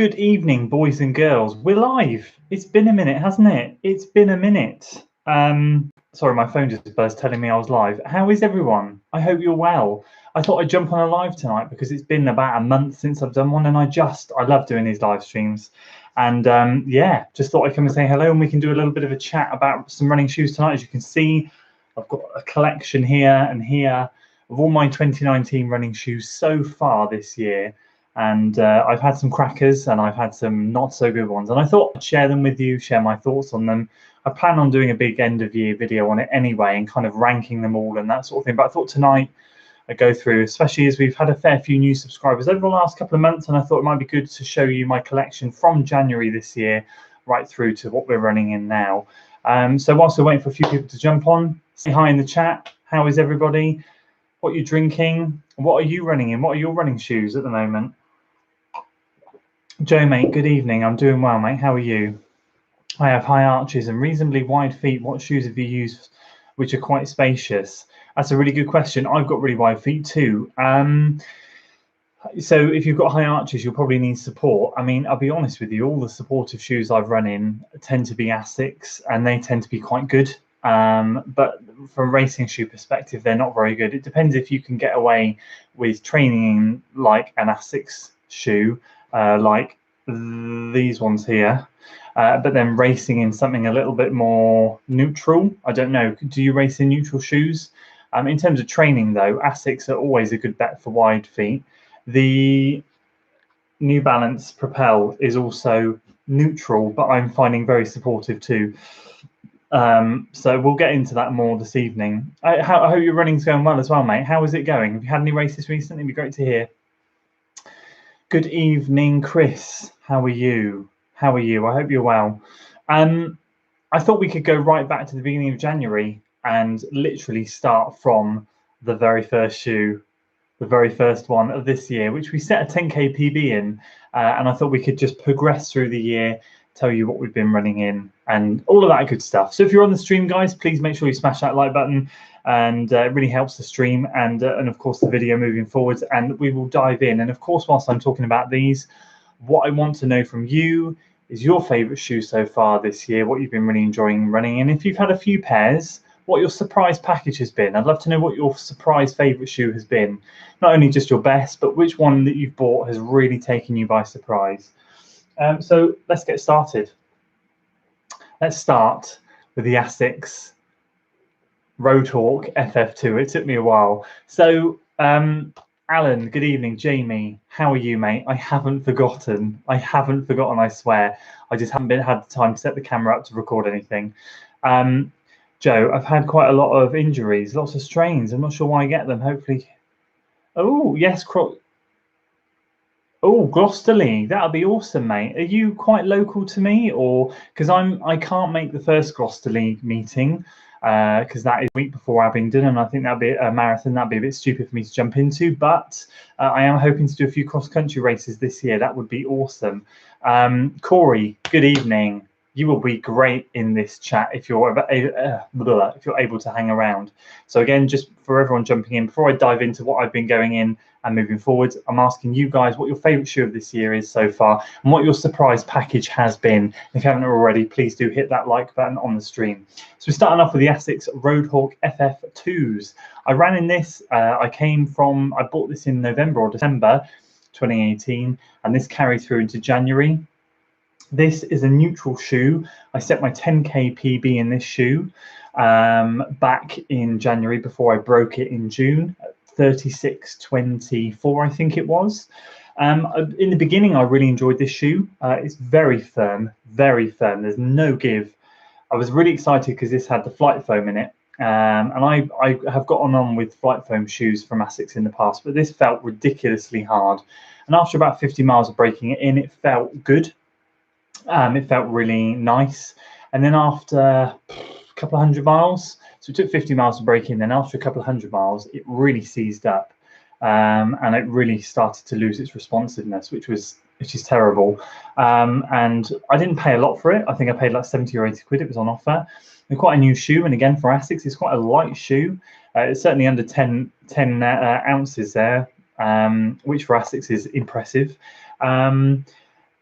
Good evening, boys and girls. We're live. It's been a minute, hasn't it? It's been a minute. Sorry, my phone just buzzed telling me I was live. How is everyone? I hope you're well. I thought I'd jump on a live tonight because it's been about a month since I've done one, and I love doing these live streams. And yeah, just thought I'd come and say hello, and we can do a little bit of a chat about some running shoes tonight. As you can see, I've got a collection here and here of all my 2019 running shoes so far this year. And I've had some crackers and I've had some not so good ones, and I thought I'd share them with you, share my thoughts on them. I plan on doing a big end of year video on it anyway and kind of ranking them all and that sort of thing, but I thought tonight I'd go through, especially as we've had a fair few new subscribers over the last couple of months, and I thought it might be good to show you my collection from January this year right through to what we're running in now. So whilst we're waiting for a few people to jump on, say hi in the chat. How is everybody? What are you drinking? What are you running in? What are your running shoes at the moment? Joe, mate, good evening. I'm doing well, mate. How are you? I have high arches and reasonably wide feet. What shoes have you used which are quite spacious? That's a really good question. I've got really wide feet too. So if you've got high arches, you'll probably need support. I mean, I'll be honest with you, all the supportive shoes I've run in tend to be Asics, and they tend to be quite good. But from a racing shoe perspective, they're not very good. It depends if you can get away with training like an Asics shoe, like these ones here, but then racing in something a little bit more neutral. I don't know. Do you race in neutral shoes? In terms of training, though, Asics are always a good bet for wide feet. The New Balance Propel is also neutral, but I'm finding very supportive too. So we'll get into that more this evening. I hope your running's going well as well, mate. How is it going? Have you had any races recently? It'd be great to hear. Good evening, Chris. How are you? How are you? I hope you're well. I thought we could go right back to the beginning of January and literally start from the very first shoe, the very first one of this year, which we set a 10K PB in. And I thought we could just progress through the year, tell you what we've been running in and all of that good stuff. So if you're on the stream, guys, please make sure you smash that like button, and it really helps the stream and of course the video moving forwards, and we will dive in. And of course, whilst I'm talking about these, what I want to know from you is your favorite shoe so far this year, what you've been really enjoying running, and if you've had a few pairs, what your surprise package has been. I'd love to know what your surprise favorite shoe has been, not only just your best, but which one that you've bought has really taken you by surprise. So let's get started. Let's start with the Asics Roadhawk FF2. It took me a while. So Alan, good evening. Jamie, how are you, mate? I haven't forgotten, I swear. I just haven't had the time to set the camera up to record anything. Joe, I've had quite a lot of injuries, lots of strains. I'm not sure why I get them. Hopefully. Oh, yes. Oh, Gloucesterly, that'll be awesome, mate. Are you quite local to me, or because I can't make the first Gloucesterly meeting because that is a week before Abingdon, and I think that'd be a marathon. That'd be a bit stupid for me to jump into, but I am hoping to do a few cross-country races this year. That would be awesome. Corey, good evening. You will be great in this chat if you're able to hang around. So again, just for everyone jumping in, before I dive into what I've been going in and moving forwards, I'm asking you guys what your favorite shoe of this year is so far and what your surprise package has been. If you haven't already, please do hit that like button on the stream. So we're starting off with the Asics Roadhawk FF2s. I ran in this, I bought this in November or December 2018, and this carried through into January. This is a neutral shoe. I set my 10K PB in this shoe back in January before I broke it in June, 36.24, I think it was. In the beginning, I really enjoyed this shoe. It's very firm, very firm. There's no give. I was really excited because this had the flight foam in it. And I have gotten on with flight foam shoes from Asics in the past, but this felt ridiculously hard. And after about 50 miles of breaking it in, it felt good. It felt really nice, and then after a couple of 100 miles, so it took 50 miles to break in, then after a couple of 100 miles it really seized up, and it really started to lose its responsiveness, which is terrible. And I didn't pay a lot for it. I think I paid like 70 or 80 quid. It was on offer, and quite a new shoe, and again for Asics it's quite a light shoe. It's certainly under 10 ounces there, which for Asics is impressive.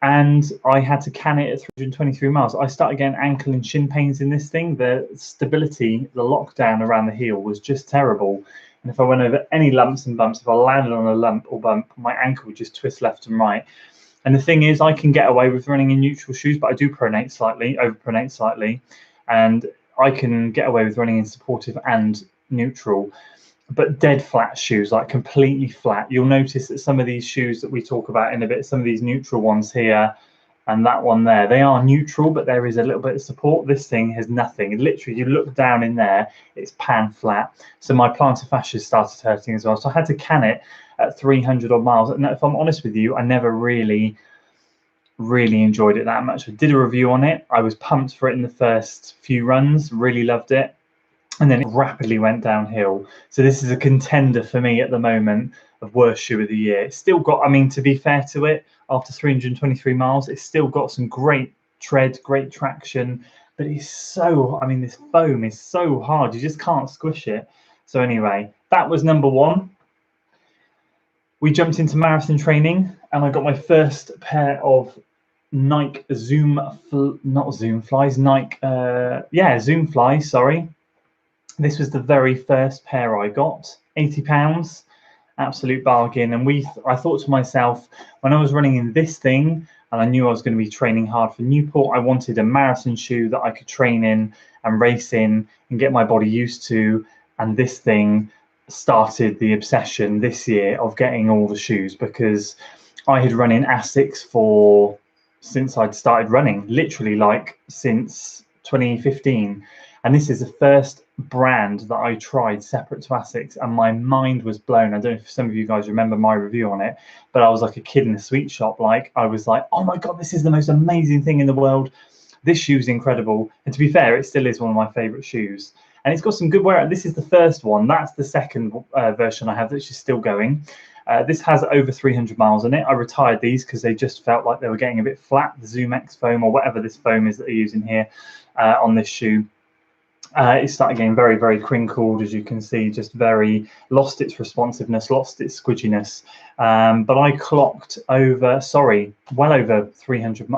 and I had to can it at 323 miles. I started getting ankle and shin pains in this thing. The stability, the lockdown around the heel was just terrible. And if I went over any lumps and bumps, if I landed on a lump or bump, my ankle would just twist left and right. And the thing is, I can get away with running in neutral shoes, but I do pronate slightly, overpronate slightly, and I can get away with running in supportive and neutral. But dead flat shoes, like completely flat, you'll notice that some of these shoes that we talk about in a bit, some of these neutral ones here and that one there, they are neutral, but there is a little bit of support. This thing has nothing. Literally, you look down in there, it's pan flat. So my plantar fascia started hurting as well. So I had to can it at 300 odd miles. And if I'm honest with you, I never really enjoyed it that much. I did a review on it. I was pumped for it in the first few runs, really loved it. And then it rapidly went downhill. So this is a contender for me at the moment of worst shoe of the year. It's still got, I mean, to be fair to it, after 323 miles, it's still got some great tread, great traction, but it's so, I mean, this foam is so hard, you just can't squish it. So anyway, that was number one. We jumped into marathon training and I got my first pair of Nike Zoom Flies, sorry. This was the very first pair I got, £80, absolute bargain. And I thought to myself, when I was running in this thing and I knew I was going to be training hard for Newport, I wanted a marathon shoe that I could train in and race in and get my body used to. And this thing started the obsession this year of getting all the shoes, because I had run in Asics since I'd started running, literally like since 2015. And this is the first brand that I tried separate to Asics, and my mind was blown. I don't know if some of you guys remember my review on it, but I was like a kid in a sweet shop. Like, I was like, oh my God, this is the most amazing thing in the world. This shoe's incredible. And to be fair, it still is one of my favorite shoes. And it's got some good wear. This is the first one. That's the second version I have, which is still going. This has over 300 miles in it. I retired these because they just felt like they were getting a bit flat. The Zoom X foam, or whatever this foam is that they're using here on this shoe. It started getting very, very crinkled, as you can see, just lost its responsiveness, lost its squidginess. But I clocked well over 300,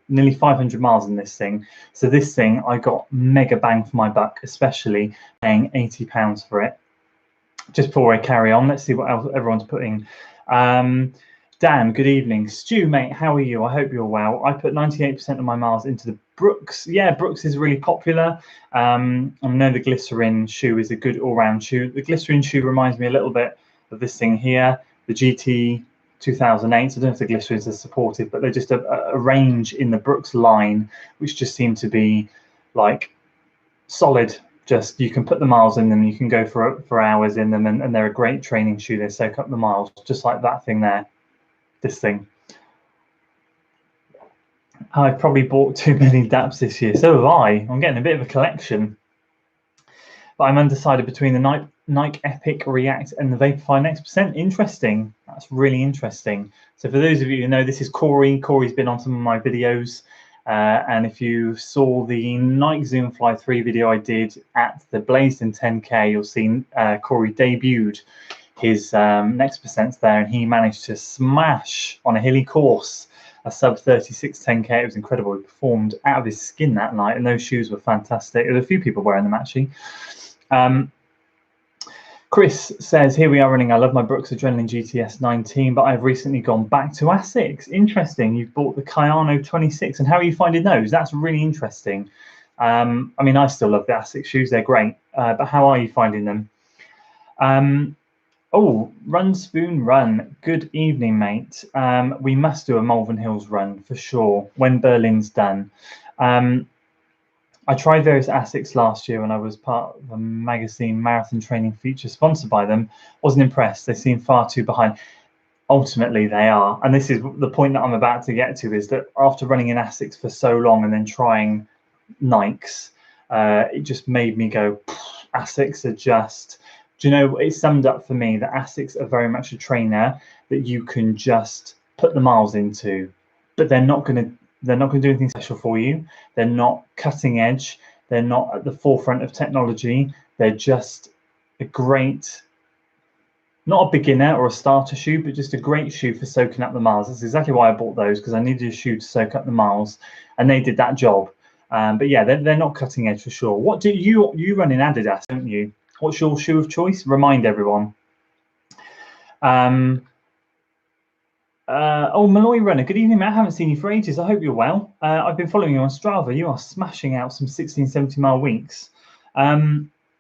nearly 500 miles in this thing. So this thing, I got mega bang for my buck, especially paying £80 for it. Just before I carry on, let's see what else everyone's putting. Dan, good evening. Stu, mate, how are you? I hope you're well. I put 98% of my miles into the Brooks. Yeah, Brooks is really popular. I know the glycerin shoe is a good all-round shoe. The glycerin shoe reminds me a little bit of this thing here, the GT 2008. I don't know if the glycerins are supportive, but they're just a range in the Brooks line, which just seem to be like solid. Just, you can put the miles in them, you can go for hours in them, and they're a great training shoe. They soak up the miles, just like that thing there. This thing. I've probably bought too many DAPs this year. So have I. I'm getting a bit of a collection. But I'm undecided between the Nike Epic React and the Vaporfly Next Percent. Interesting. That's really interesting. So for those of you who know, this is Corey. Corey's been on some of my videos. And if you saw the Nike Zoom Fly 3 video I did at the Blaisdon 10K, you'll see Corey debuted his Next Percents there, and he managed to smash on a hilly course a sub 36 10K. It was incredible. He performed out of his skin that night, and those shoes were fantastic. There were a few people wearing them actually. Chris says, here we are running. I love my Brooks Adrenaline GTS 19, but I've recently gone back to Asics. Interesting. You've bought the Kayano 26, and how are you finding those? That's really interesting. I mean, I still love the Asics shoes. They're great. But how are you finding them? Oh, Run Spoon Run. Good evening, mate. We must do a Malvern Hills run for sure when Berlin's done. I tried various Asics last year when I was part of a magazine marathon training feature sponsored by them. Wasn't impressed. They seem far too behind. Ultimately, they are. And this is the point that I'm about to get to, is that after running in Asics for so long and then trying Nikes, it just made me go, Asics are just... Do you know, it summed up for me that Asics are very much a trainer that you can just put the miles into, but they're not going to do anything special for you. They're not cutting edge. They're not at the forefront of technology. They're just a great not a beginner or a starter shoe, but just a great shoe for soaking up the miles. That's exactly why I bought those, because I needed a shoe to soak up the miles, and they did that job. But yeah, they're not cutting edge for sure. What do you run in Adidas, don't you? What's your shoe of choice? Remind everyone. Oh, Malloy Runner, good evening, Matt. I haven't seen you for ages. I hope you're well. I've been following you on Strava. You are smashing out some 16, 70-mile weeks,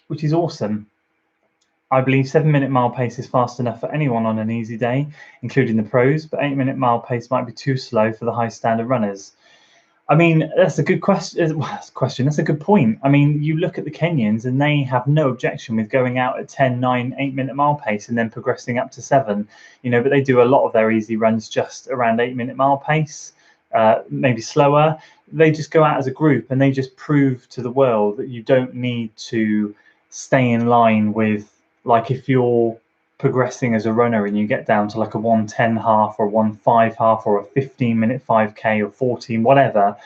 which is awesome. I believe 7-minute mile pace is fast enough for anyone on an easy day, including the pros, but 8-minute mile pace might be too slow for the high standard runners. I mean, that's a good question. That's a good point. I mean, you look at the Kenyans and they have no objection with going out at 10, 9, 8-minute mile pace and then progressing up to 7, but they do a lot of their easy runs just around 8-minute mile pace, maybe slower. They just go out as a group and they just prove to the world that you don't need to stay in line with, like, if you're progressing as a runner and you get down to like a 1:10 half or 1:05 half or a 15-minute 5K or 14, whatever,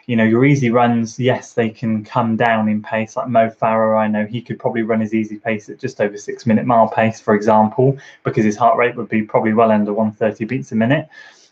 your easy runs, yes, they can come down in pace. Like Mo Farah, I know he could probably run his easy pace at just over 6-minute mile pace, for example, because his heart rate would be probably well under 130 beats a minute,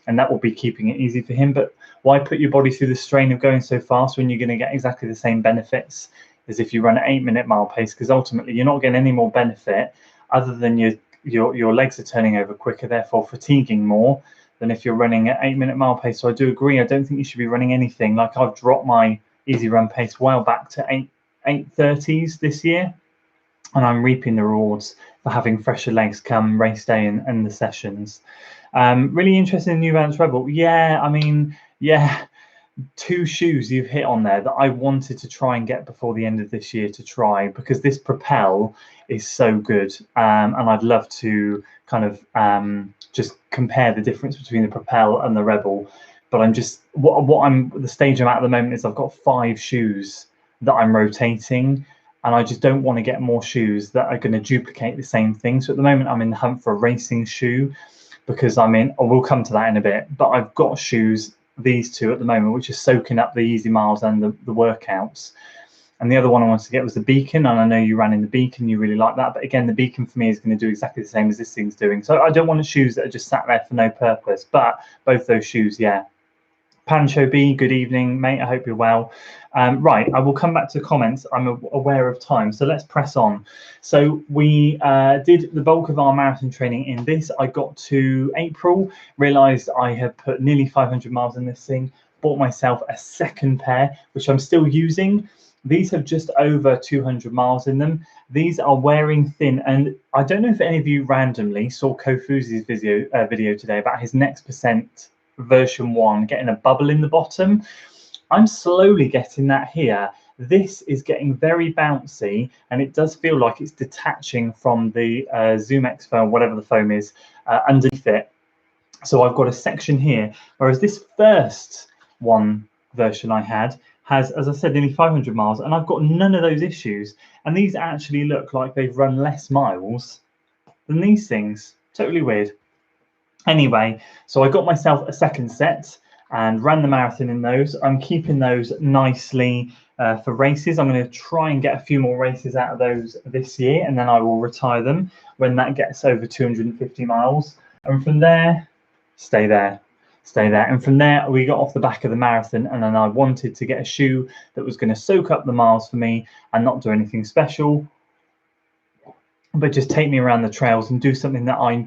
and that will be keeping it easy for him. But why put your body through the strain of going so fast when you're going to get exactly the same benefits as if you run at 8-minute mile pace? Because ultimately you're not getting any more benefit other than your legs are turning over quicker, therefore fatiguing more, than if you're running at 8-minute mile pace. So I do agree. I don't think you should be running anything. Like, I've dropped my easy run pace well back to 8:30s this year, and I'm reaping the rewards for having fresher legs come race day and the sessions. Really interested in New Balance Rebel. Yeah, I mean, yeah, 2 shoes you've hit on there that I wanted to try and get before the end of this year to try, because this Propel is so good, and I'd love to kind of just compare the difference between the Propel and the Rebel. But I'm just the stage I'm at the moment is I've got 5 shoes that I'm rotating, and I just don't want to get more shoes that are going to duplicate the same thing. So at the moment I'm in the hunt for a racing shoe, because we'll come to that in a bit, but I've got shoes, these 2 at the moment, which are soaking up the easy miles and the workouts. And the other one I wanted to get was the Beacon, and I know you ran in the Beacon, you really like that. But again, the Beacon for me is going to do exactly the same as this thing's doing. So I don't want shoes that are just sat there for no purpose. But both those shoes, yeah. Pancho B, good evening, mate. I hope you're well. Right, I will come back to comments. I'm aware of time, so let's press on. So we did the bulk of our marathon training in this. I got to April, realised I had put nearly 500 miles in this thing, bought myself a second pair, which I'm still using. These have just over 200 miles in them. These are wearing thin, and I don't know if any of you randomly saw Kofuzi's video today about his Next Percent version 1 getting a bubble in the bottom. I'm slowly getting that here. This is getting very bouncy, and it does feel like it's detaching from the Zoom X foam, whatever the foam is, underneath it. So I've got a section here, whereas this first one version I had has, as I said, nearly 500 miles, and I've got none of those issues. And these actually look like they've run less miles than these things. Totally weird. Anyway, so I got myself a second set and ran the marathon in those. I'm keeping those nicely for races. I'm going to try and get a few more races out of those this year, and then I will retire them when that gets over 250 miles. And from there, stay there. And from there, we got off the back of the marathon, and then I wanted to get a shoe that was going to soak up the miles for me and not do anything special, but just take me around the trails and do something that I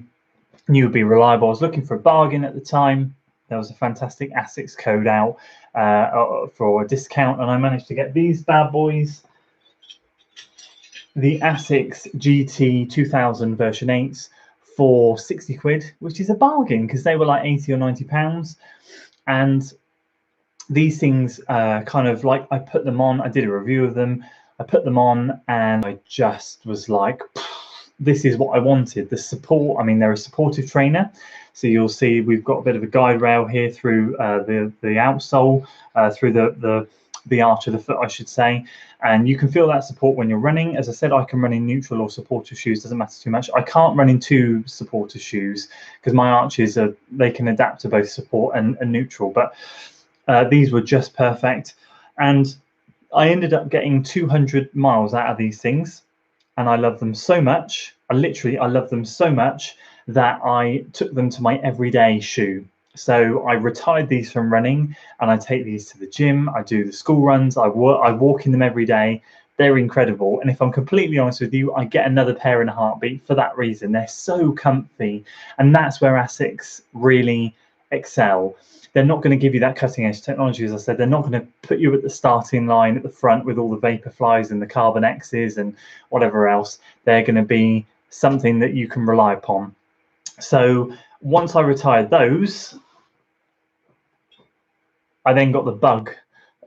knew would be reliable. I was looking for a bargain at the time. There was a fantastic ASICS code out for a discount, and I managed to get these bad boys, the ASICS GT 2000 version 8s, for 60 quid, which is a bargain because they were like 80 or 90 pounds. And these things kind of, like, I put them on, I did a review of them, I put them on, and I just was like, this is what I wanted. The support, I mean, they're a supportive trainer. So you'll see we've got a bit of a guide rail here through the outsole, through the arch of the foot, I should say. And you can feel that support when you're running. As I said, I can run in neutral or supportive shoes, doesn't matter too much. I can't run in 2 supportive shoes because my arches they can adapt to both support and neutral. But these were just perfect. And I ended up getting 200 miles out of these things. and I love them so much. I love them so much that I took them to my everyday shoe. So I retired these from running, and I take these to the gym. I do the school runs. I walk in them every day. They're incredible. And if I'm completely honest with you, I get another pair in a heartbeat for that reason. They're so comfy. And that's where Asics really excel. They're not going to give you that cutting edge technology, as I said. They're not going to put you at the starting line at the front with all the Vaporflies and the Carbon X's and whatever else. They're going to be something that you can rely upon. So once I retired those, I then got the bug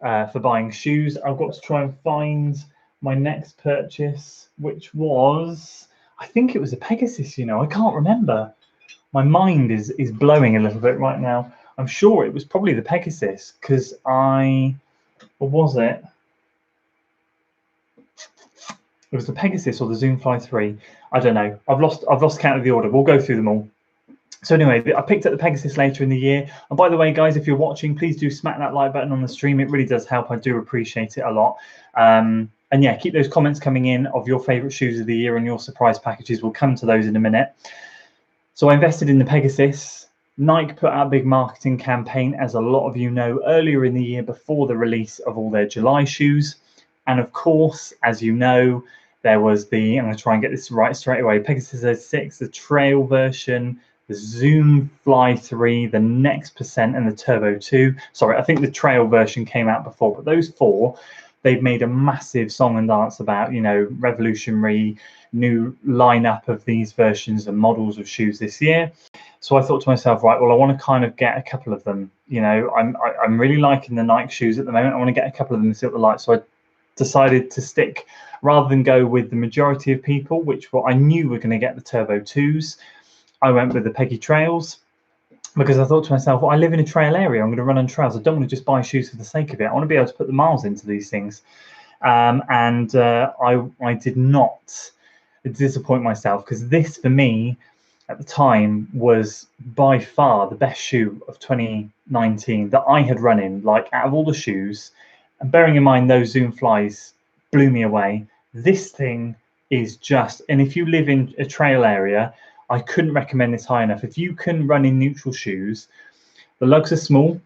for buying shoes. I've got to try and find my next purchase, which was, I think it was a Pegasus, you know, I can't remember. My mind is blowing a little bit right now. I'm sure it was probably the Pegasus, because or was it? It was the Pegasus or the Zoom Fly 3. I don't know. I've lost count of the order. We'll go through them all. So anyway, I picked up the Pegasus later in the year. And by the way, guys, if you're watching, please do smack that like button on the stream. It really does help. I do appreciate it a lot. And yeah, keep those comments coming in of your favorite shoes of the year and your surprise packages. We'll come to those in a minute. So I invested in the Pegasus. Nike put out a big marketing campaign, as a lot of you know, earlier in the year before the release of all their July shoes. And of course, as you know, there was the, I'm going to try and get this right straight away, Pegasus 06, the trail version, the Zoom Fly 3, the Next Percent, and the Turbo 2. Sorry, I think the trail version came out before, but those four, they've made a massive song and dance about, you know, revolutionary new lineup of these versions and models of shoes this year. So I thought to myself, right, well, I want to kind of get a couple of them. You know, I'm really liking the Nike shoes at the moment. I want to get a couple of them and see what they're like. So I decided to stick, rather than go with the majority of people, which I knew were going to get the Turbo 2s, I went with the Peggy Trails, because I thought to myself, well, I live in a trail area. I'm going to run on trails. I don't want to just buy shoes for the sake of it. I want to be able to put the miles into these things. I did not disappoint myself, because this, for me, at the time, was by far the best shoe of 2019 that I had run in. Like, out of all the shoes, and bearing in mind those Zoom Flies blew me away, this thing is just, and if you live in a trail area, I couldn't recommend this high enough. If you can run in neutral shoes, the lugs are small,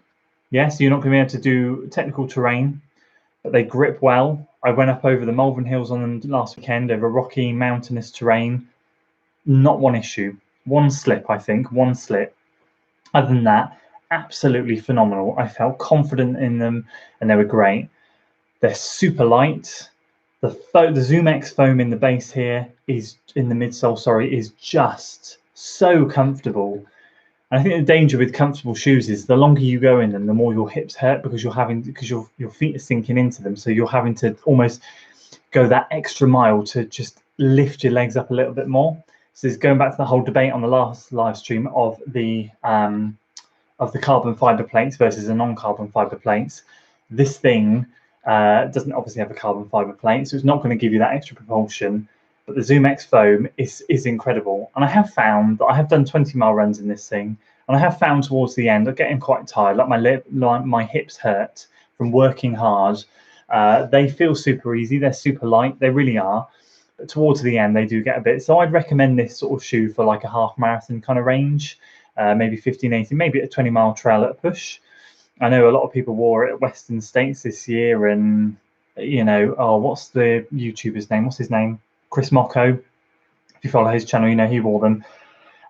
yes, you're not going to be able to do technical terrain, but they grip well. I went up over the Malvern Hills on them last weekend over rocky, mountainous terrain. Not one issue. One slip, I think, one slip. Other than that, absolutely phenomenal. I felt confident in them, and they were great. They're super light. The Zoom X foam in the base here is in the midsole, sorry, is just so comfortable. And I think the danger with comfortable shoes is the longer you go in them, the more your hips hurt, because your feet are sinking into them. So you're having to almost go that extra mile to just lift your legs up a little bit more. So it's going back to the whole debate on the last live stream of the carbon fiber plates versus the non-carbon fiber plates. This thing doesn't obviously have a carbon fiber plate, so it's not going to give you that extra propulsion. But the Zoom X foam is incredible. And I have found that I have done 20-mile runs in this thing, and I have found towards the end, I'm getting quite tired, like my hips hurt from working hard. They feel super easy, they're super light, they really are. But towards the end, they do get a bit. So I'd recommend this sort of shoe for like a half marathon kind of range, maybe 15, 18, maybe a 20-mile trail at a push. I know a lot of people wore it at Western States this year, and, you know, oh, what's the YouTuber's name? What's his name? Chris Mocco. If you follow his channel, you know he wore them.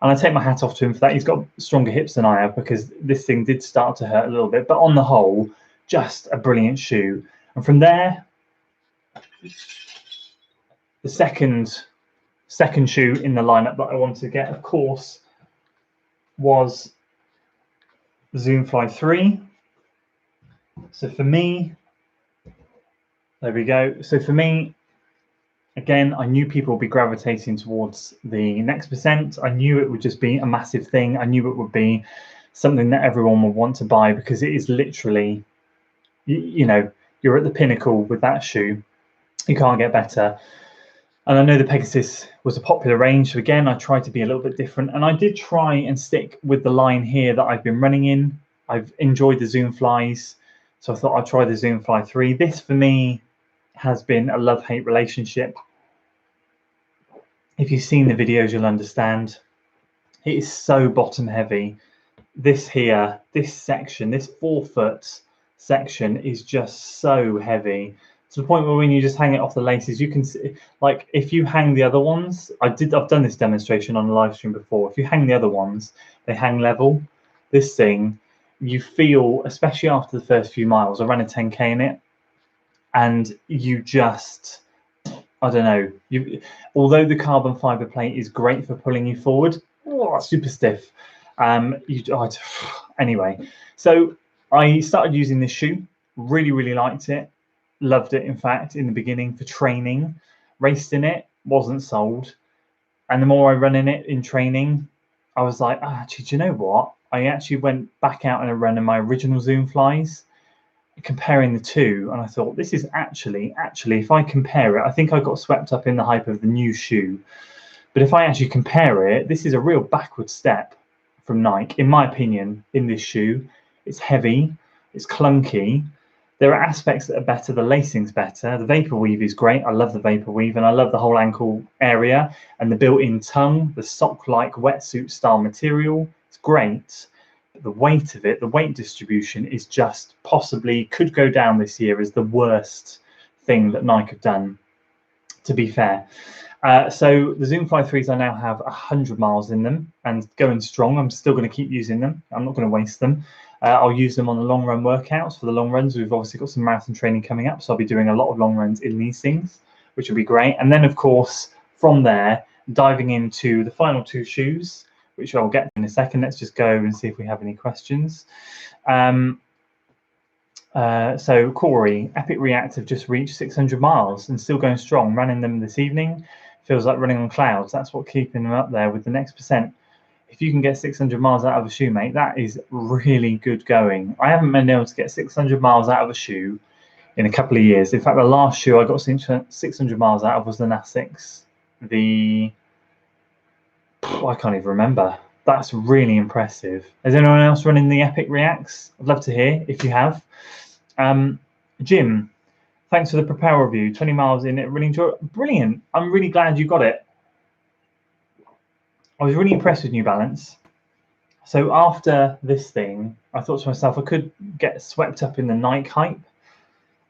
And I take my hat off to him for that. He's got stronger hips than I have, because this thing did start to hurt a little bit. But on the whole, just a brilliant shoe. And from there, the second shoe in the lineup that I wanted to get, of course, was the Zoom Fly 3. So for me, there we go. So for me, again, I knew people would be gravitating towards the Next Percent. I knew it would just be a massive thing. I knew it would be something that everyone would want to buy, because it is literally, you know, you're at the pinnacle with that shoe. You can't get better. And I know the Pegasus was a popular range. So again, I tried to be a little bit different. And I did try and stick with the line here that I've been running in. I've enjoyed the Zoom Flies, so I thought I'd try the Zoom Fly 3. This, for me, has been a love-hate relationship. If you've seen the videos, you'll understand. It is so bottom heavy. This here, this section, this 4-foot section is just so heavy to the point where when you just hang it off the laces, you can see, like if you hang the other ones, I've done this demonstration on a live stream before. If you hang the other ones, they hang level. This thing, you feel, especially after the first few miles, I ran a 10K in it, and you just, I don't know, although the carbon fiber plate is great for pulling you forward, super stiff. Anyway, so I started using this shoe, really liked it, loved it in fact in the beginning for training. Raced in it, wasn't sold, and the more I run in it in training, I was like, actually, do you know what, I actually went back out and I ran in my original Zoom flies, comparing the two, and I thought, this is actually if I compare it, I think I got swept up in the hype of the new shoe, but if I actually compare it, this is a real backward step from Nike, in my opinion, in this shoe. It's heavy, it's clunky. There are aspects that are better. The lacing's better. The vapor weave is great. I love the vapor weave, and I love the whole ankle area and the built-in tongue, the sock-like wetsuit style material. It's great. But the weight of it, the weight distribution is just possibly could go down this year as the worst thing that Nike have done, to be fair. So the Zoomfly 3s, I now have 100 miles in them and going strong. I'm still going to keep using them. I'm not going to waste them. I'll use them on the long run workouts. For the long runs, we've obviously got some marathon training coming up, so I'll be doing a lot of long runs in these things, which will be great. And then, of course, from there, diving into the final two shoes, which I'll get in a second. Let's just go and see if we have any questions. So Corey, Epic React have just reached 600 miles and still going strong. Running them this evening feels like running on clouds. That's what keeping them up there with the next percent. If you can get 600 miles out of a shoe, mate, that is really good going. I haven't been able to get 600 miles out of a shoe in a couple of years. In fact, the last shoe I got 600 miles out of was the Asics. I can't even remember. That's really impressive. Has anyone else running the Epic Reacts? I'd love to hear if you have. Jim, thanks for the Propel review. 20 miles in it, really enjoy it. Brilliant. I'm really glad you got it. I was really impressed with New Balance. So after this thing, I thought to myself, I could get swept up in the Nike hype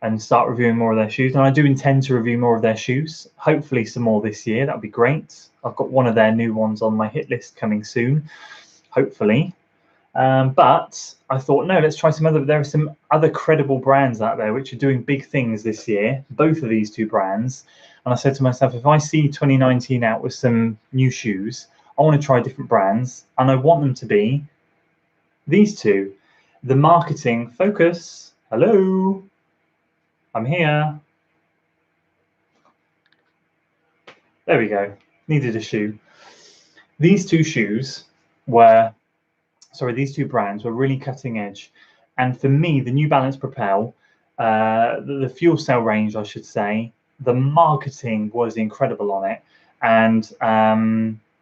and start reviewing more of their shoes. And I do intend to review more of their shoes, hopefully some more this year. That would be great. I've got one of their new ones on my hit list coming soon, hopefully. But I thought, no, let's try some other. There are some other credible brands out there which are doing big things this year, both of these two brands. And I said to myself, if I see 2019 out with some new shoes, I want to try different brands, and I want them to be these two. The marketing focus. Hello, I'm here. There we go. Needed a shoe. These two shoes were, these two brands were really cutting edge. And for me, the New Balance Propel, the fuel cell range, I should say, the marketing was incredible on it. And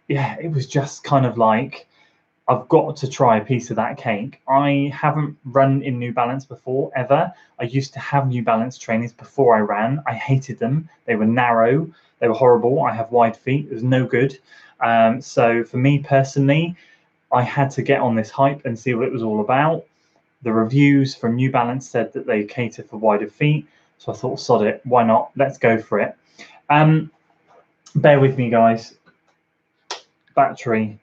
yeah, it was just kind of like, I've got to try a piece of that cake. I haven't run in New Balance before, ever. I used to have New Balance trainers before I ran. I hated them. They were narrow. They were horrible. I have wide feet. It was no good. So for me personally, I had to get on this hype and see what it was all about. The reviews from New Balance said that they cater for wider feet. So I thought, sod it, why not? Let's go for it. Bear with me, guys. Battery.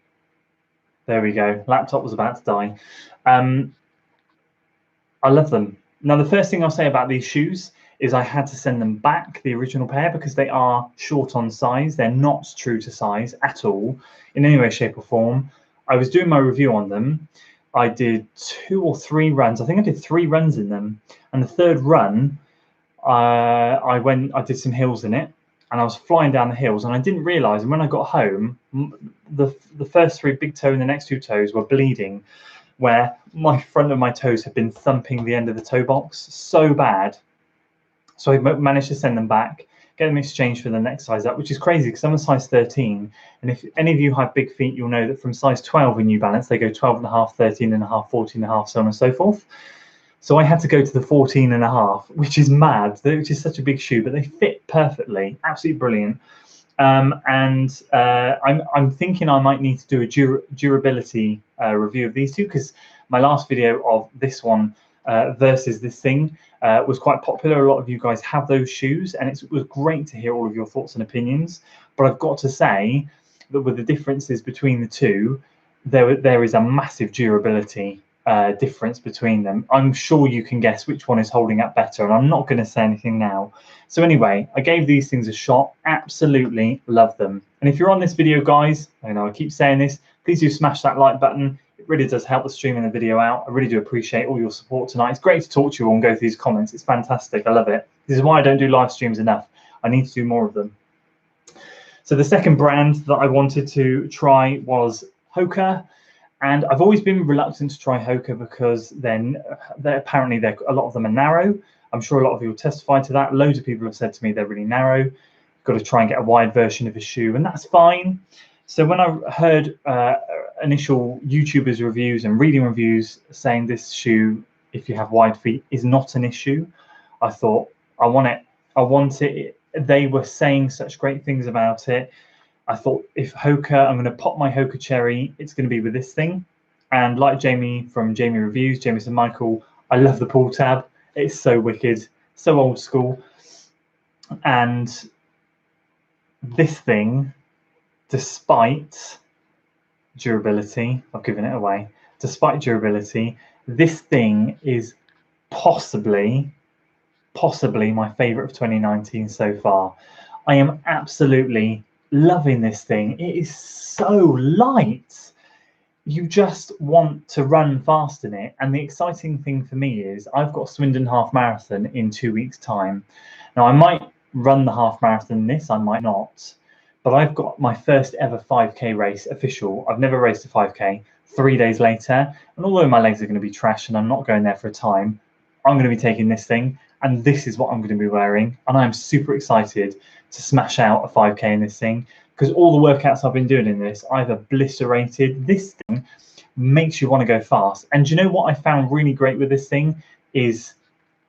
There we go. Laptop was about to die. I love them. Now, the first thing I'll say about these shoes is I had to send them back, the original pair, because they are short on size. They're not true to size at all, in any way, shape or form. I was doing my review on them. I did 2 or 3 runs. I think I did 3 runs in them. And the third run, I did some hills in it. And I was flying down the hills, and I didn't realize. And when I got home, the first 3 big toe and the next 2 toes were bleeding, where my front of my toes had been thumping the end of the toe box so bad. So I managed to send them back, get them exchanged for the next size up, which is crazy because I'm a size 13. And if any of you have big feet, you'll know that from size 12 in New Balance, they go 12.5, 13.5, 14.5, so on and so forth. So I had to go to the 14.5, which is mad, which is such a big shoe, but they fit perfectly, absolutely brilliant. I'm thinking I might need to do a durability review of these two, because my last video of this one versus this thing was quite popular. A lot of you guys have those shoes, and it was great to hear all of your thoughts and opinions. But I've got to say that with the differences between the two, there is a massive durability difference between them. I'm sure you can guess which one is holding up better, and I'm not going to say anything now. So anyway, I gave these things a shot, absolutely love them. And if you're on this video, guys, I know I keep saying this, please do smash that like button. It really does help the stream and the video out. I really do appreciate all your support tonight. It's great to talk to you all and go through these comments. It's fantastic. I love it. This is why I don't do live streams enough. I need to do more of them. So the second brand that I wanted to try was Hoka. And I've always been reluctant to try Hoka because then apparently a lot of them are narrow. I'm sure a lot of you will testify to that. Loads of people have said to me they're really narrow. You've got to try and get a wide version of a shoe, and that's fine. So when I heard initial YouTubers reviews and reading reviews saying this shoe, if you have wide feet, is not an issue, I thought, I want it. I want it. They were saying such great things about it. I thought, if Hoka, I'm going to pop my Hoka cherry, it's going to be with this thing. And like Jamie from Jamie Reviews, Jamie said, Michael, I love the pull tab. It's so wicked, so old school. And this thing, despite durability, I've given it away, despite durability, this thing is possibly my favorite of 2019 so far. I am absolutely loving this thing. It is so light. You just want to run fast in it. And the exciting thing for me is I've got Swindon half marathon in 2 weeks' time. Now I might run the half marathon in this, I might not, but I've got my first ever 5k race official. I've never raced a 5k. 3 days later, and although my legs are going to be trash and I'm not going there for a time, I'm going to be taking this thing, and this is what I'm going to be wearing, and I'm super excited to smash out a 5k in this thing, because all the workouts I've been doing in this, I've obliterated. This thing makes you want to go fast. And do you know what I found really great with this thing is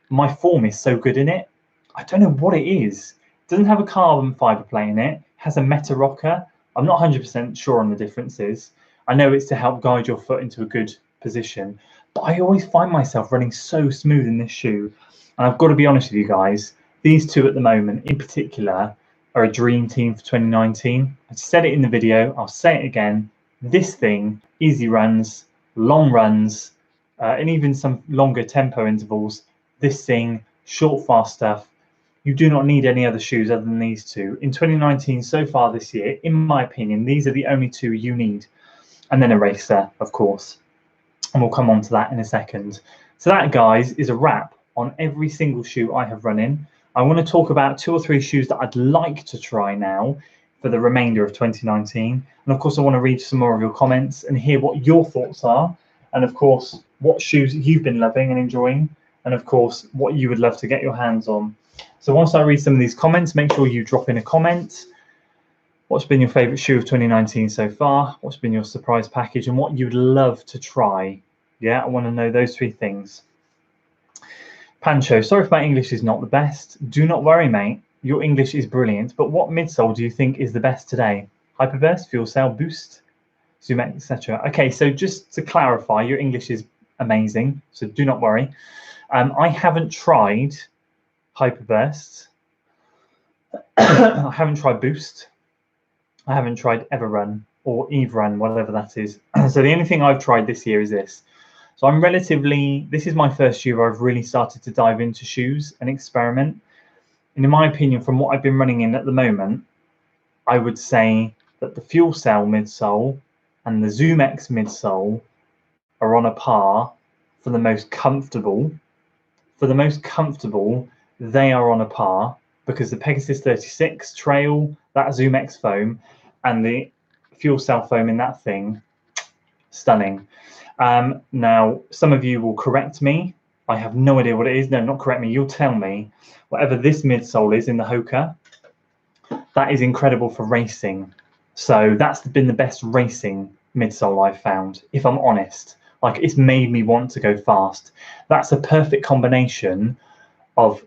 my form is so good in it. I don't know what it is. It doesn't have a carbon fiber plate in it. It has a meta rocker. I'm not 100% sure on the differences. I know it's to help guide your foot into a good position, but I always find myself running so smooth in this shoe. And I've got to be honest with you guys, these two at the moment in particular are a dream team for 2019. I said it in the video, I'll say it again. This thing, easy runs, long runs, and even some longer tempo intervals. This thing, short, fast stuff. You do not need any other shoes other than these two. In 2019, so far this year, in my opinion, these are the only two you need. And then a racer, of course. And we'll come on to that in a second. So that, guys, is a wrap on every single shoe I have run in. I want to talk about 2 or 3 shoes that I'd like to try now for the remainder of 2019. And of course, I want to read some more of your comments and hear what your thoughts are. And of course, what shoes you've been loving and enjoying. And of course, what you would love to get your hands on. So once I read some of these comments, make sure you drop in a comment. What's been your favorite shoe of 2019 so far? What's been your surprise package, and what you'd love to try? Yeah, I want to know those 3 things. Pancho, sorry if my English is not the best. Do not worry, mate. Your English is brilliant, but what midsole do you think is the best today? Hyperburst, Fuel Cell, Boost, Zoom, etc. Okay, so just to clarify, your English is amazing, so do not worry. I haven't tried Hyperburst. I haven't tried Boost. I haven't tried Everrun or Evrun, whatever that is. So the only thing I've tried this year is this. So this is my first year where I've really started to dive into shoes and experiment. And in my opinion, from what I've been running in at the moment, I would say that the Fuel Cell midsole and the Zoom X midsole are on a par for the most comfortable. For the most comfortable, they are on a par, because the Pegasus 36 Trail, that Zoom X foam, and the Fuel Cell foam in that thing, stunning. Now, some of you will correct me. I have no idea what it is. No, not correct me. You'll tell me. Whatever this midsole is in the Hoka, that is incredible for racing. So that's been the best racing midsole I've found, if I'm honest. Like, it's made me want to go fast. That's a perfect combination of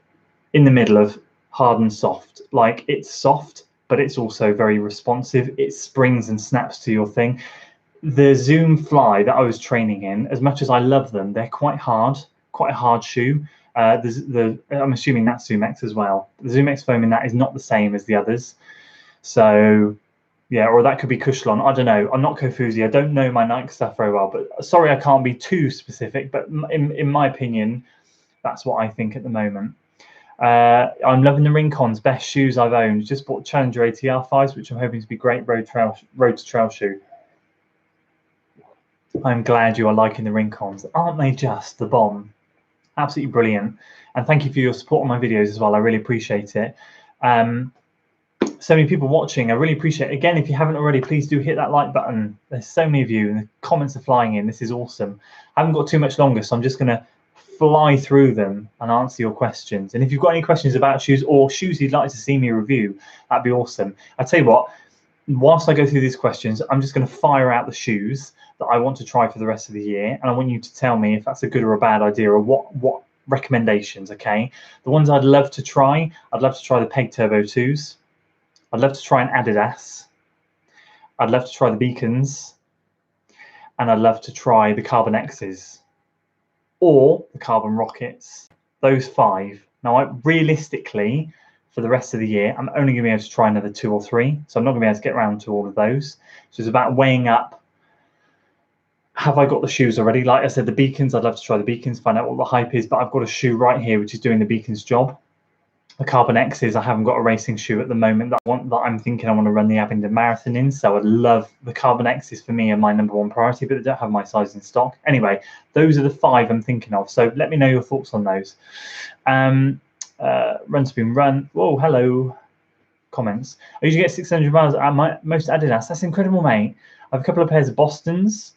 in the middle of hard and soft. Like, it's soft, but it's also very responsive. It springs and snaps to your thing. The Zoom Fly that I was training in, as much as I love them, they're quite a hard shoe. I'm assuming that's Zoom X as well. The Zoom X foam in that is not the same as the others. So yeah, or that could be Cushlon. I don't know. I'm not Kofuzi. I don't know my Nike stuff very well, but sorry, I can't be too specific. But in my opinion, that's what I think at the moment. I'm loving the Rincons, best shoes I've owned. Just bought Challenger ATR 5s, which I'm hoping to be great road to trail shoe. I'm glad you are liking the Rincons. Aren't they just the bomb? Absolutely brilliant. And thank you for your support on my videos as well. I really appreciate it. So many people watching. I really appreciate it. Again, if you haven't already, please do hit that like button. There's so many of you and the comments are flying in. This is awesome. I haven't got too much longer, so I'm just going to fly through them and answer your questions. And if you've got any questions about shoes or shoes you'd like to see me review, that'd be awesome. I'll tell you what, whilst I go through these questions, I'm just going to fire out the shoes that I want to try for the rest of the year. And I want you to tell me if that's a good or a bad idea, or what recommendations, okay? The ones I'd love to try the Peg Turbo 2s. I'd love to try an Adidas. I'd love to try the Beacons. And I'd love to try the Carbon X's or the Carbon Rockets. Those 5. Now, realistically, for the rest of the year, I'm only going to be able to try another 2 or 3. So I'm not going to be able to get around to all of those. So it's about weighing up, have I got the shoes already? Like I said, the Beacons, I'd love to try the Beacons, find out what the hype is, but I've got a shoe right here which is doing the Beacons job. The Carbon X's, I haven't got a racing shoe at the moment that I'm thinking I want to run the Abingdon Marathon in. So I'd love the Carbon X's for me are my number 1 priority, but they don't have my size in stock. Anyway, those are the 5 I'm thinking of. So let me know your thoughts on those. Run Spoon Run. Whoa, hello. Comments. I usually get 600 miles at most Adidas. That's incredible, mate. I have a couple of pairs of Bostons,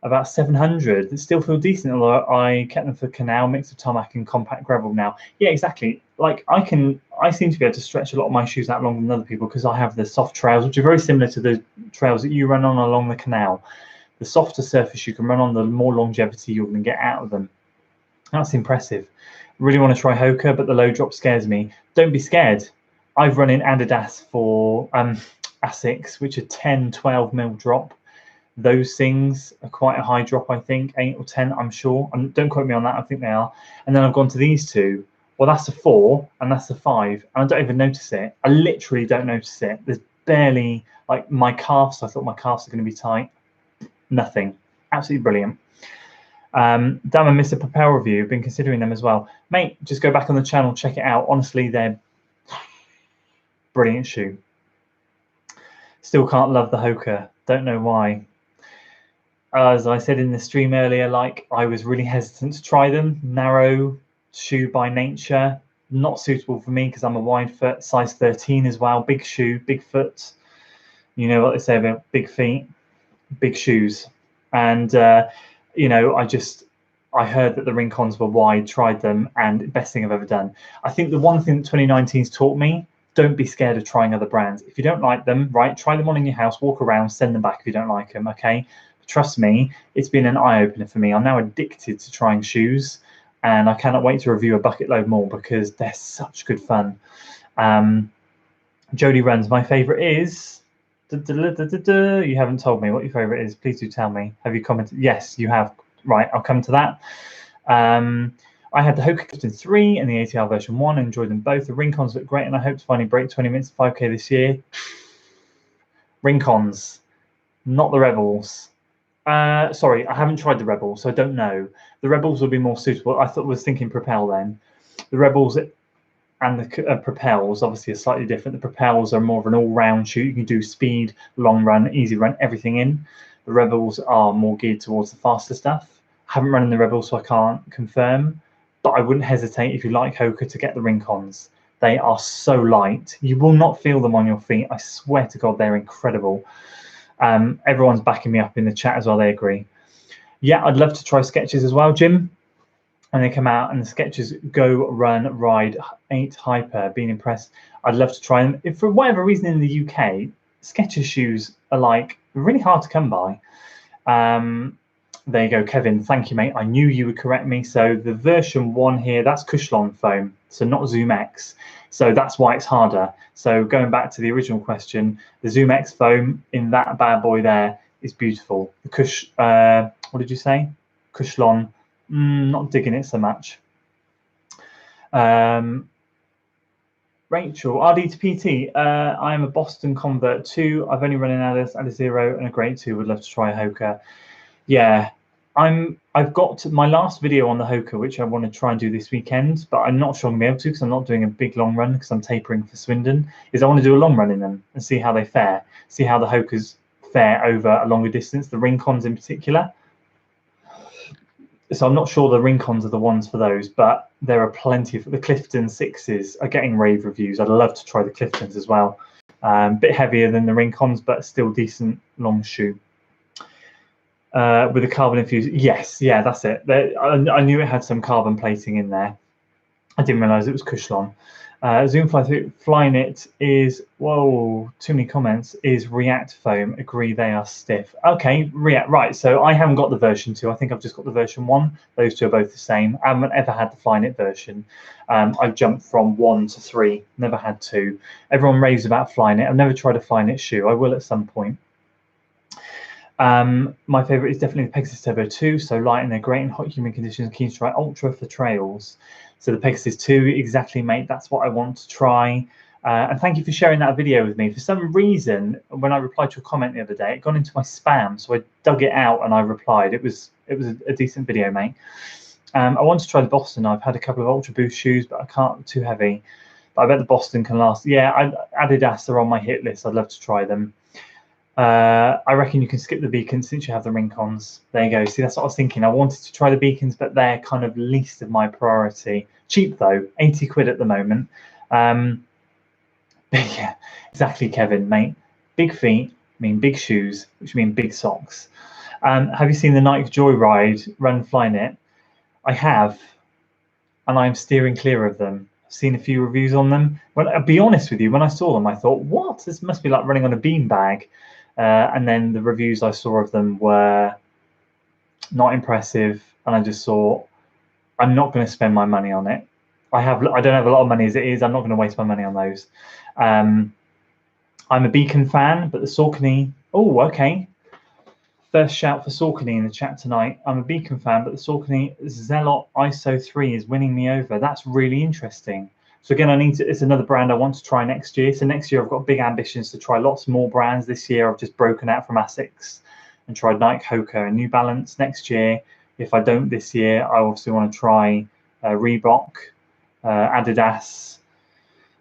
about 700 that still feel decent, although I kept them for canal, mix of tarmac and compact gravel now. Yeah, exactly. Like I seem to be able to stretch a lot of my shoes out longer than other people because I have the soft trails, which are very similar to the trails that you run on along the canal. The softer surface you can run on, the more longevity you're going to get out of them. That's impressive. Really want to try Hoka, but the low drop scares me. Don't be scared. I've run in Adidas for Asics, which are 10, 12 mil drop. Those things are quite a high drop, I think, 8 or 10, I'm sure. Don't quote me on that, I think they are. And then I've gone to these 2. Well, that's a 4 and that's a 5. And I don't even notice it. I literally don't notice it. There's barely, like my calves, I thought my calves are going to be tight. Nothing. Absolutely brilliant. Damn, I missed a Propel review. Been considering them as well. Mate, just go back on the channel, check it out. Honestly, they're brilliant shoe. Still can't love the Hoka. Don't know why. As I said in the stream earlier, like I was really hesitant to try them. Narrow shoe by nature, not suitable for me because I'm a wide foot, size 13 as well. Big shoe, big foot. You know what they say about big feet, big shoes. And you know, I heard that the Rincons were wide, tried them, and best thing I've ever done. I think the one thing that 2019's taught me, don't be scared of trying other brands. If you don't like them, right, try them on in your house, walk around, send them back if you don't like them, okay? Trust me, it's been an eye-opener for me. I'm now addicted to trying shoes, and I cannot wait to review a bucket load more because they're such good fun. Jody runs. My favourite is... You haven't told me what your favourite is. Please do tell me. Have you commented? Yes, you have. Right, I'll come to that. I had the Hoka Clifton 3 and the ATR version 1 and enjoyed them both. The Rincons look great, and I hope to finally break 20 minutes 5K this year. Rincons, not the Rebels. Sorry, I haven't tried the Rebels, so I don't know. The Rebels would be more suitable. I was thinking Propel then. The Rebels and the Propels obviously are slightly different. The Propels are more of an all-round shoe. You can do speed, long run, easy run, everything in. The Rebels are more geared towards the faster stuff. I haven't run in the Rebels, so I can't confirm. But I wouldn't hesitate, if you like Hoka, to get the Rincons. They are so light. You will not feel them on your feet. I swear to God, they're incredible. Everyone's backing me up in the chat as well. They agree. Yeah, I'd love to try Skechers as well, Jim. And they come out and the Skechers Go Run Ride 8 Hyper. Being impressed. I'd love to try them. If for whatever reason in the UK, Skechers shoes are like really hard to come by. There you go, Kevin. Thank you, mate. I knew you would correct me. So the version 1 here, that's Cushlon foam, so not Zoom X. So that's why it's harder. So going back to the original question, the Zoom X foam in that bad boy there is beautiful. The what did you say? Cushlon, not digging it so much. Rachel, RD to PT. I am a Boston convert 2. I've only run an Adizero and a Great 2. Would love to try a Hoka. Yeah, I've got my last video on the Hoka, which I want to try and do this weekend, but I'm not sure I'm going to be able to because I'm not doing a big long run because I'm tapering for Swindon. I want to do a long run in them and see how they fare, see how the Hokas fare over a longer distance, the Rincons in particular. So I'm not sure the Rincons are the ones for those, but there are plenty of the Clifton 6s are getting rave reviews. I'd love to try the Cliftons as well. Bit heavier than the Rincons, but still decent long shoe. With a carbon infused, yes, yeah, that's it. I knew it had some carbon plating in there. I didn't realize it was Cushlon. Zoom flying it is, whoa, too many comments, is React foam. Agree, they are stiff. Okay, React, right. So I haven't got the version 2. I think I've just got the version 1. Those two are both the same. I haven't ever had the flying it version. I've jumped from 1 to 3, never had 2. Everyone raves about flying it. I've never tried a flying it shoe. I will at some point. My favorite is definitely the Pegasus Turbo 2. So light and they're great in hot, humid conditions. Keen to try Ultra for trails. So the Pegasus 2, exactly, mate. That's what I want to try. And thank you for sharing that video with me. For some reason, when I replied to a comment the other day, it got into my spam. So I dug it out and I replied. It was a decent video, mate. I want to try the Boston. I've had a couple of Ultra Boost shoes, but I can't, too heavy. But I bet the Boston can last. Yeah, Adidas are on my hit list. I'd love to try them. I reckon you can skip the beacons since you have the Rincons. There you go. See, that's what I was thinking. I wanted to try the beacons, but they're kind of least of my priority. Cheap though, 80 quid at the moment. Yeah, exactly, Kevin, mate. Big feet mean big shoes, which mean big socks. Have you seen the Nike Joyride Run Flyknit? I have, and I'm steering clear of them. I've seen a few reviews on them. Well, I'll be honest with you, when I saw them, I thought, what? This must be like running on a beanbag. And then the reviews I saw of them were not impressive, and I just thought, I'm not going to spend my money on it. I don't have a lot of money as it is. I'm not going to waste my money on those. I'm a Beacon fan, but the Saucony. Oh, okay. First shout for Saucony in the chat tonight. I'm a Beacon fan, but the Saucony Zealot ISO 3 is winning me over. That's really interesting. So again, it's another brand I want to try next year. So next year I've got big ambitions to try lots more brands. This year I've just broken out from Asics and tried Nike, Hoka, and New Balance. Next year, if I don't this year, I obviously want to try Reebok, Adidas.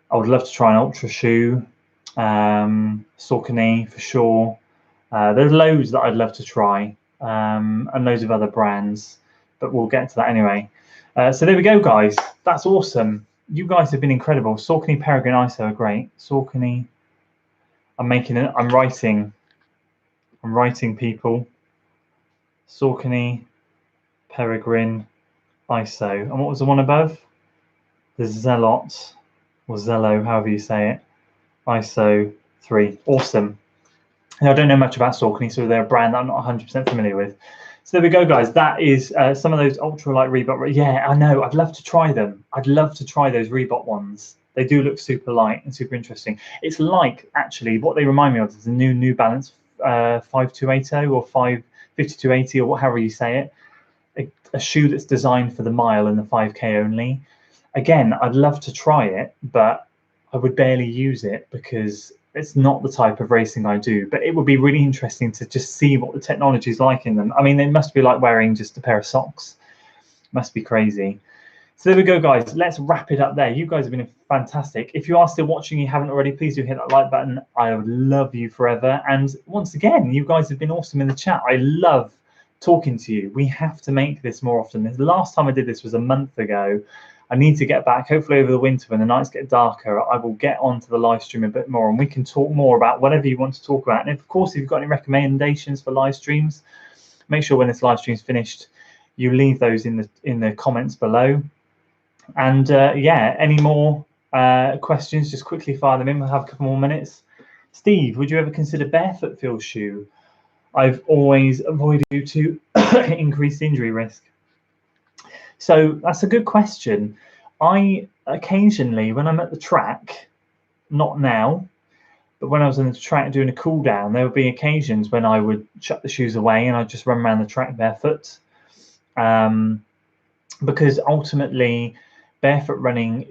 I would love to try an Ultra shoe, Saucony for sure. There's loads that I'd love to try, and loads of other brands, but we'll get to that anyway. So there we go, guys. That's awesome. You guys have been incredible. Saucony, Peregrine, ISO are great. Saucony. I'm writing people. Saucony, Peregrine, ISO. And what was the one above? The Zealot, or Zello, however you say it. ISO 3. Awesome. Now, I don't know much about Saucony, so they're a brand that I'm not 100% familiar with. So there we go, guys. That is some of those ultralight Reebok. Yeah, I know. I'd love to try them. I'd love to try those Reebok ones. They do look super light and super interesting. It's like, actually, what they remind me of is the New Balance 5280 or 5280 or however you say it. A shoe that's designed for the mile and the 5K only. Again, I'd love to try it, but I would barely use it because it's not the type of racing I do. But it would be really interesting to just see what the technology is like in them. I mean, it must be like wearing just a pair of socks. It must be crazy. So there we go, guys. Let's wrap it up there. You guys have been fantastic. If you are still watching, you haven't already, please do hit that like button. I would love you forever. And once again, you guys have been awesome in the chat. I love talking to you. We have to make this more often. The last time I did this was a month ago. I need to get back, hopefully over the winter when the nights get darker. I will get onto the live stream a bit more and we can talk more about whatever you want to talk about. And of course, if you've got any recommendations for live streams, make sure when this live stream is finished, you leave those in the comments below. And yeah, any more questions, just quickly fire them in. We'll have a couple more minutes. Steve, would you ever consider barefoot field shoe? I've always avoided you to increased injury risk? So that's a good question. I occasionally, when I'm at the track, not now, but when I was on the track doing a cool down, there would be occasions when I would chuck the shoes away and I'd just run around the track barefoot. Because ultimately, barefoot running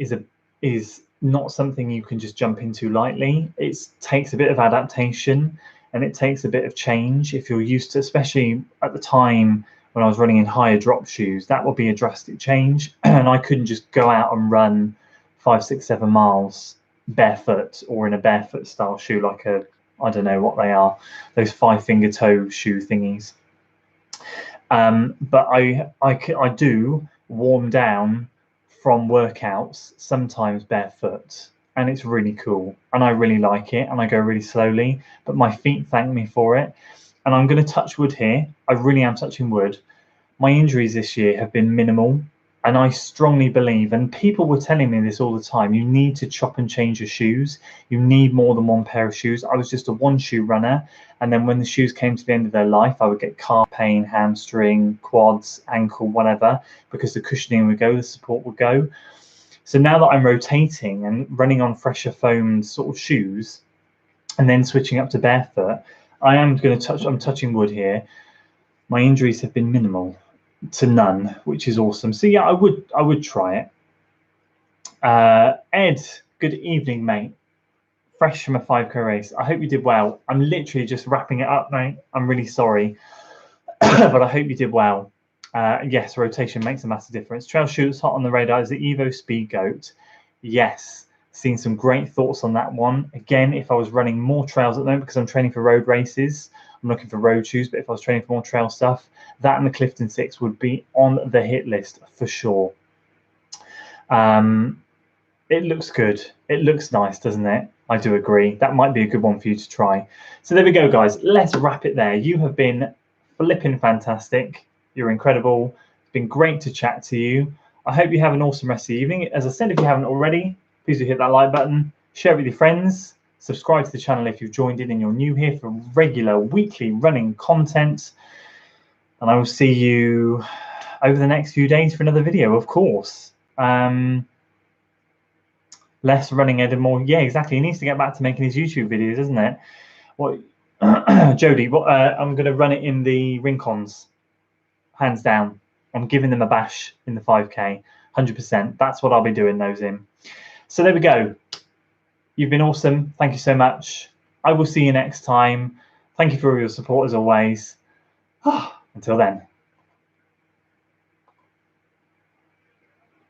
is not something you can just jump into lightly. It takes a bit of adaptation and it takes a bit of change. If you're used to, especially at the time when I was running in higher drop shoes, that would be a drastic change. And I couldn't just go out and run 5, 6, 7 miles barefoot or in a barefoot style shoe like a, I don't know what they are, those 5-finger toe shoe thingies. But I do warm down from workouts sometimes barefoot, and it's really cool and I really like it, and I go really slowly, but my feet thank me for it. And I'm going to touch wood here. I really am touching wood. My injuries this year have been minimal, and I strongly believe, and people were telling me this all the time, you need to chop and change your shoes. You need more than one pair of shoes. I was just a 1-shoe runner, and then when the shoes came to the end of their life, I would get calf pain, hamstring, quads, ankle, whatever, because the cushioning would go, the support would go. So now that I'm rotating and running on fresher foamed sort of shoes, and then switching up to barefoot, I'm touching wood here. My injuries have been minimal to none, which is awesome. So yeah, I would try it. Ed, good evening, mate. Fresh from a 5K race. I hope you did well. I'm literally just wrapping it up, mate. I'm really sorry, but I hope you did well. Yes, rotation makes a massive difference. Trail shoes hot on the radar is the Evo Speed Goat. Yes, seen some great thoughts on that one. Again, if I was running more trails at the moment, because I'm training for road races, I'm looking for road shoes, but if I was training for more trail stuff, that and the Clifton 6 would be on the hit list for sure. It looks good. It looks nice, doesn't it? I do agree. That might be a good one for you to try. So there we go, guys. Let's wrap it there. You have been flipping fantastic. You're incredible. It's been great to chat to you. I hope you have an awesome rest of the evening. As I said, if you haven't already, please do hit that like button, share it with your friends, subscribe to the channel if you've joined in and you're new here for regular weekly running content. And I will see you over the next few days for another video, of course. Less running, Ed, and more. Yeah, exactly. He needs to get back to making his YouTube videos, isn't it? What, Jody? I'm going to run it in the Rincons, hands down. I'm giving them a bash in the 5K, 100%. That's what I'll be doing those in. So there we go. You've been awesome. Thank you so much. I will see you next time. Thank you for all your support as always. Until then.